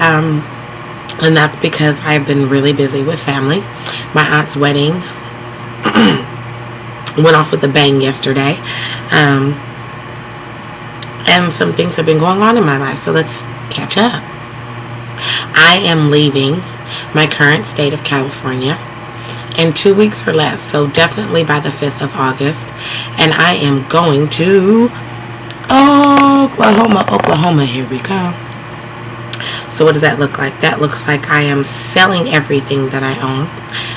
And that's because I've been really busy with family. My aunt's wedding went off with a bang yesterday. And some things have been going on in my life, so let's catch up. I am leaving my current state of California in 2 weeks or less, so definitely by the 5th of August. And I am going to Oklahoma. Here we go. So what does that look like? That looks like I am selling everything that I own.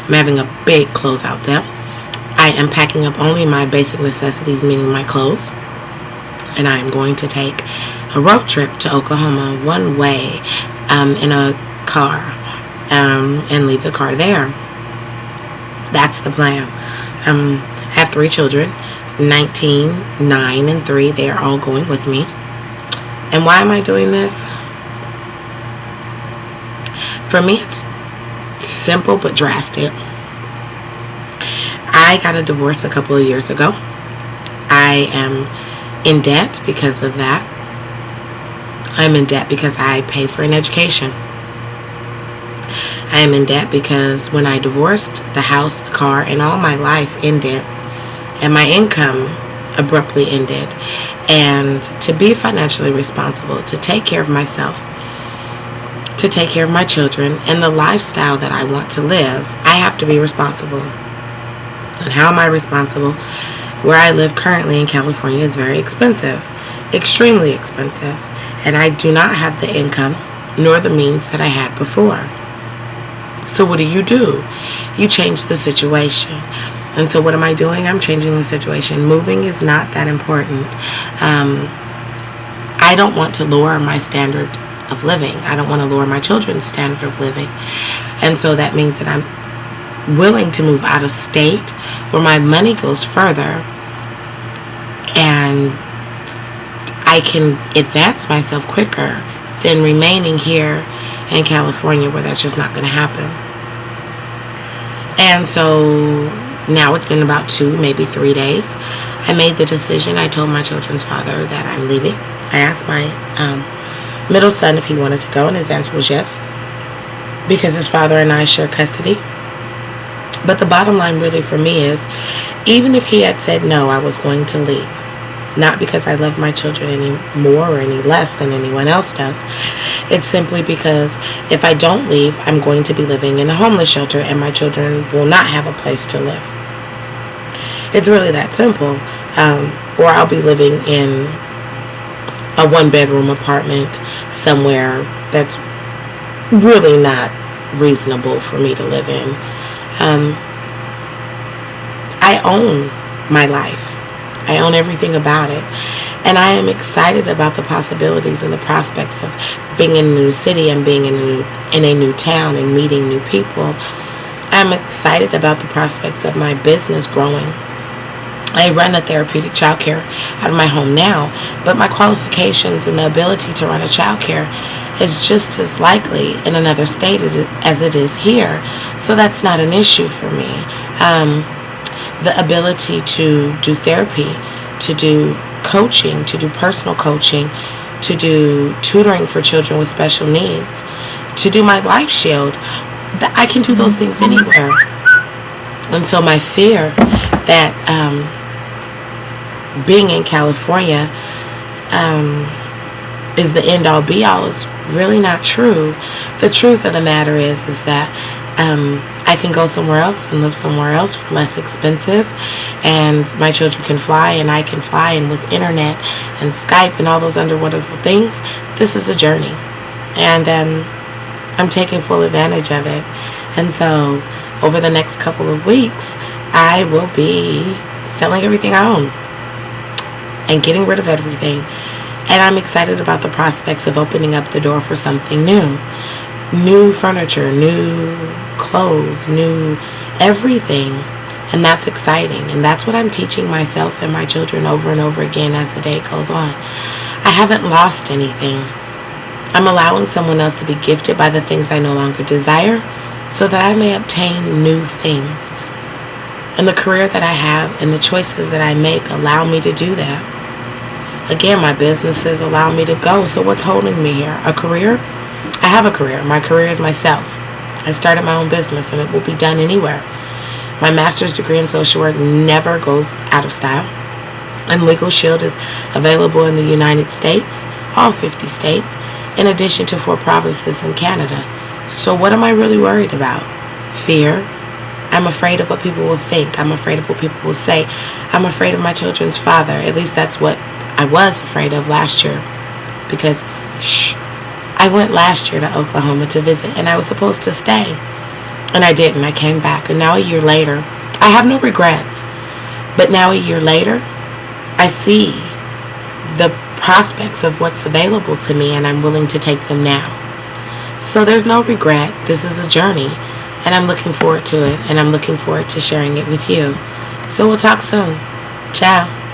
I'm having a big closeout sale. I am packing up only my basic necessities, meaning my clothes. And I am going to take a road trip to Oklahoma one way in a car and leave the car there. That's the plan. I have 3 children, 19, 9, and 3. They are all going with me. And why am I doing this? For me, it's simple but drastic. I got a divorce a couple of years ago. I am in debt because of that. I'm in debt because I paid for an education. I am in debt because when I divorced, the house, the car, and all my life ended, and my income abruptly ended. And to be financially responsible, to take care of myself, to take care of my children, and the lifestyle that I want to live, I have to be responsible. And how am I responsible? Where I live currently in California is very expensive, extremely expensive, and I do not have the income nor the means that I had before. So what do? You change the situation. And so what am I doing? I'm changing the situation. Moving is not that important. I don't want to lower my standard of living. I don't want to lower my children's standard of living. And so that means that I'm willing to move out of state where my money goes further and I can advance myself quicker than remaining here in California where that's just not going to happen. And so now it's been about 2, maybe 3 days. I made the decision. I told my children's father that I'm leaving. I asked my middle son if he wanted to go, and his answer was yes, because his father and I share custody. But the bottom line really for me is, even if he had said no, I was going to leave. Not because I love my children any more or any less than anyone else does. It's simply because if I don't leave, I'm going to be living in a homeless shelter and my children will not have a place to live. It's really that simple. Or I'll be living in a 1-bedroom apartment somewhere that's really not reasonable for me to live in. I own my life. I own everything about it. And I am excited about the possibilities and the prospects of being in a new city and being in a new town and meeting new people. I'm excited about the prospects of my business growing. I run a therapeutic childcare out of my home now, but my qualifications and the ability to run a childcare is just as likely in another state as it is here. So that's not an issue for me. The ability to do therapy, to do coaching, to do personal coaching, to do tutoring for children with special needs, to do my Life Shield, I can do those things anywhere. And so my fear that being in California is the end-all be-all is really not true. The truth of the matter is that I can go somewhere else and live somewhere else for less expensive, and my children can fly and I can fly, and with internet and Skype and all those other wonderful things, this is a journey, and I'm taking full advantage of it. And so over the next couple of weeks, I will be selling everything I own and getting rid of everything, and I'm excited about the prospects of opening up the door for something new furniture, new clothes, new everything. And that's exciting, and that's what I'm teaching myself and my children over and over again as the day goes on. I haven't lost anything. I'm allowing someone else to be gifted by the things I no longer desire so that I may obtain new things. And the career that I have and the choices that I make allow me to do that. Again, my businesses allow me to go. So what's holding me here? A career? I have a career. My career is myself. I started my own business and it will be done anywhere. My master's degree in social work never goes out of style. And Legal Shield is available in the United States, all 50 states, in addition to 4 provinces in Canada. So what am I really worried about? Fear. I'm afraid of what people will think. I'm afraid of what people will say. I'm afraid of my children's father. At least that's what I was afraid of last year. Because, I went last year to Oklahoma to visit, and I was supposed to stay. And I didn't. I came back. And now a year later, I have no regrets. But now a year later, I see the prospects of what's available to me, and I'm willing to take them now. So there's no regret. This is a journey, and I'm looking forward to it, and I'm looking forward to sharing it with you. So we'll talk soon. Ciao.